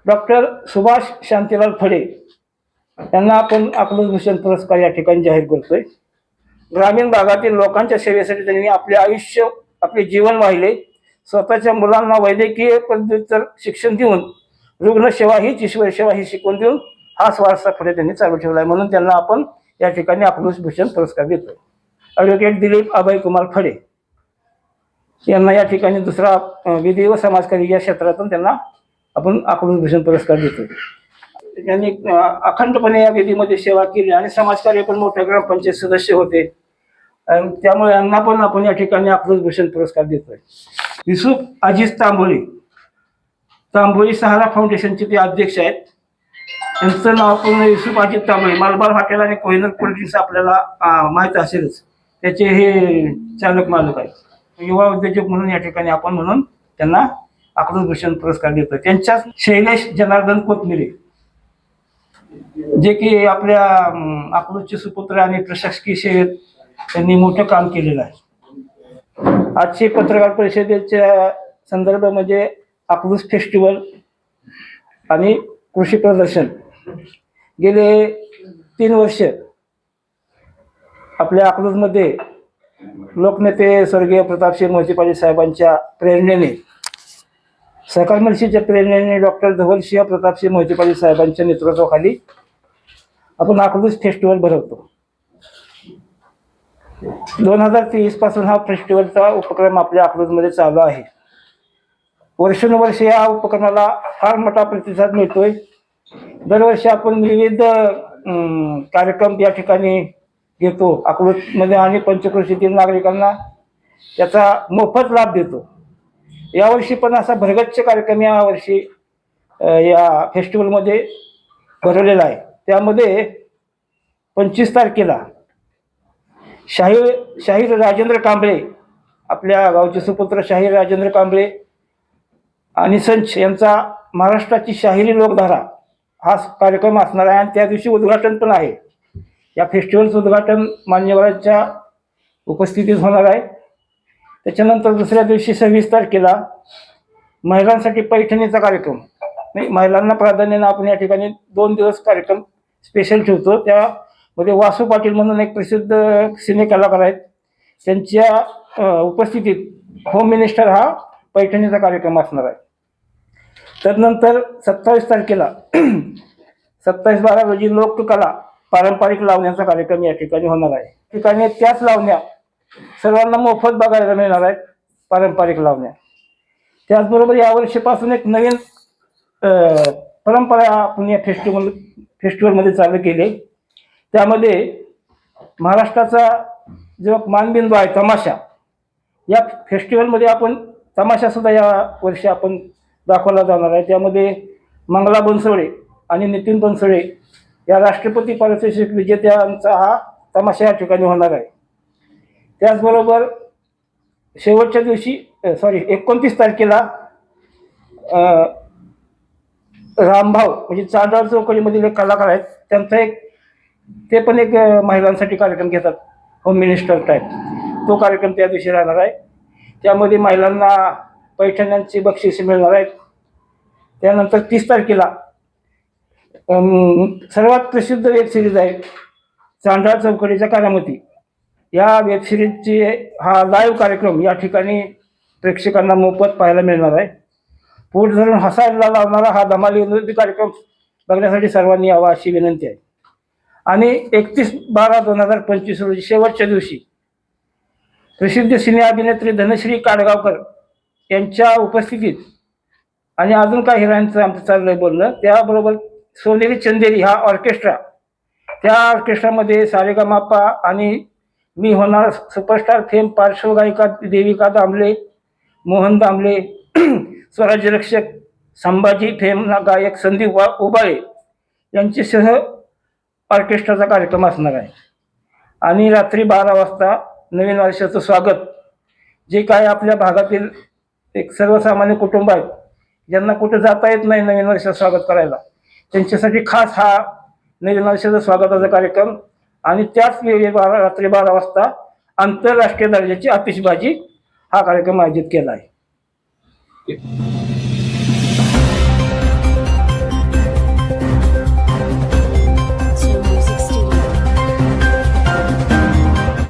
Doctor Subhash Shantilal फडे यांना आपण अकलूजभूषण पुरस्कार या ठिकाणी जाहीर करतोय. ग्रामीण भागातील लोकांच्या सेवेसाठी त्यांनी आपले आयुष्य, आपले जीवन वाहिले. स्वतःच्या मुलांना वैद्यकीय पदव्युत्तर शिक्षण देऊन रुग्णसेवा हीच ईश्वर सेवा ही शिकवून देऊन हाच वारसा पुढे त्यांनी चालू ठेवला आहे. म्हणून त्यांना आपण या ठिकाणी अकलूजभूषण पुरस्कार देतोय. ॲडव्होकेट दिलीप अभय कुमार फडे यांना या ठिकाणी दुसरा विधी व समाजकार्य या क्षेत्रातून त्यांना आपण अकलूजभूषण पुरस्कार देतोय. त्यांनी अखंडपणे या विधीमध्ये सेवा केली आणि समाजकार्य पण मोठ्या ग्रामपंचायत सदस्य होते. त्यामुळे यांना पण आपण या ठिकाणी अकलूजभूषण पुरस्कार देतोय. युसुफ अजीज तांबोळी सहारा फाउंडेशनचे ते अध्यक्ष आहेत. त्यांचं नाव पूर्ण युसुफ अजीज तांबोळी. मलबार हॉटेल आणि कोहिनूर कोल्ड ड्रिंक्स आपल्याला माहीत असेलच. त्याचे हे चालक मालक आहेत. युवा उद्योजक म्हणून या ठिकाणी आपण म्हणून त्यांना अकलूजभूषण पुरस्कार देतोय. त्यांच्याच शैलेश जनार्दन कोथमिरे जे की आपल्या अकलूजचे सुपुत्र आणि प्रशासकीय सेवेत त्यांनी मोठं काम केलेलं आहे. आजची पत्रकार परिषदेच्या संदर्भ म्हणजे अकलूज फेस्टिवल आणि कृषी प्रदर्शन. गेले 3 वर्ष आपल्या अकलूजमध्ये लोकनेते स्वर्गीय प्रतापसिंह मोहिते पाटील साहेबांच्या प्रेरणेने, सहकार मंडळीच्या प्रेरणेने डॉक्टर धवलसिंह प्रतापसिंह मोहिते पाटील साहेबांच्या नेतृत्वाखाली आपण अकलूज फेस्टिवल भरवतो. 2023 पासून हा फेस्टिवलचा उपक्रम आपल्या अकलूजमध्ये चालू आहे. वर्षानुवर्ष या उपक्रमाला फार मोठा प्रतिसाद मिळतोय. दरवर्षी आपण विविध कार्यक्रम या ठिकाणी घेतो अकलूजमध्ये आणि पंचक्रोशीतील नागरिकांना त्याचा मोफत लाभ देतो. यावर्षी पण असा भरगच्च कार्यक्रम यावर्षी या फेस्टिवलमध्ये भरवलेला आहे. त्यामध्ये 25 तारखेला शाहीर राजेंद्र कांबळे, आपल्या गावचे सुपुत्र शाहीर राजेंद्र कांबळे आणि संच यांचा महाराष्ट्राची शाहिरी लोकधारा हा कार्यक्रम असणार आहे. आणि त्या दिवशी उद्घाटन पण आहे. या फेस्टिवलचं उद्घाटन मान्यवरांच्या उपस्थितीत होणार आहे. त्याच्यानंतर दुसऱ्या दिवशी 26 तारखेला महिलांसाठी पैठणीचा कार्यक्रम, नाही महिलांना प्राधान्याने आपण या ठिकाणी 2 दिवस कार्यक्रम स्पेशल ठेवतो. त्यामध्ये वासू पाटील म्हणून एक प्रसिद्ध सिने कलाकार आहेत. त्यांच्या उपस्थितीत होम मिनिस्टर हा पैठणीचा कार्यक्रम असणार आहे. त्यानंतर 27 तारखेला 27/12 रोजी लोककला पारंपरिक लावण्याचा कार्यक्रम या ठिकाणी होणार आहे. ठिकाणी त्याच लावण्या सर्वांना मोफत बघायला मिळणार आहेत, पारंपरिक लावण्या. त्याचबरोबर यावर्षीपासून एक नवीन परंपरा आपण या फेस्टिवलमध्ये चालू केली. त्यामध्ये महाराष्ट्राचा जो मानबिंदू आहे तमाशा, या फेस्टिवलमध्ये आपण तमाशासुद्धा या वर्षी आपण दाखवला जाणार आहे. त्यामध्ये मंगला बनसोडे आणि नितीन बनसोडे या राष्ट्रपती पारितोषिक विजेत्यांचा हा तमाशा या ठिकाणी होणार आहे. त्याचबरोबर शेवटच्या दिवशी 29 तारखेला रामभाऊ म्हणजे चांदवड चौकडीमधील एक कलाकार आहेत, त्यांचा ते पण एक महिलांसाठी कार्यक्रम घेतात, होम मिनिस्टर टाईप. तो कार्यक्रम त्या दिवशी राहणार आहे. त्यामध्ये महिलांना पैठण्यांची बक्षिसे मिळणार आहेत. त्यानंतर 30 तारखेला सर्वात प्रसिद्ध वेब सिरीज आहे चांदवड चौकडीच्या करामती. या वेब सिरीजची हा लाईव्ह कार्यक्रम या ठिकाणी प्रेक्षकांना मोफत पाहायला मिळणार आहे. पोट धरून हसायला लावणारा हा धमाली विनोदी कार्यक्रम बघण्यासाठी सर्वांनी यावा अशी विनंती आहे. आणि 31/12/2025 रोजी शेवटच्या दिवशी प्रसिद्ध सिने अभिनेत्री धनश्री काडगावकर यांच्या उपस्थितीत आणि अजून काही हिरांचं आमचं चाललंय बोलणं, त्याबरोबर सोनेरी चंदेरी हा ऑर्केस्ट्रा, त्या ऑर्केस्ट्रामध्ये सारेगमापा आणि मी होणार सुपरस्टार फेम पार्श्वगायिका देविका दामले, मोहन दामले, स्वराज्य रक्षक संभाजी फेम गायक संदीप उबाळे यांच्यासह ऑर्केस्ट्राचा कार्यक्रम असणार आहे. आणि रात्री 12 वाजता नवीन वर्षाचं स्वागत, जे काय आपल्या भागातील एक सर्वसामान्य कुटुंब आहेत ज्यांना कुठं जाता येत नाही नवीन वर्षाचं स्वागत करायला, त्यांच्यासाठी खास हा नवीन वर्षाचं स्वागताचा कार्यक्रम. आणि त्याच वेळी रात्री 12 वाजता आंतरराष्ट्रीय दर्जाची आतिषबाजी हा कार्यक्रम आयोजित केला आहे.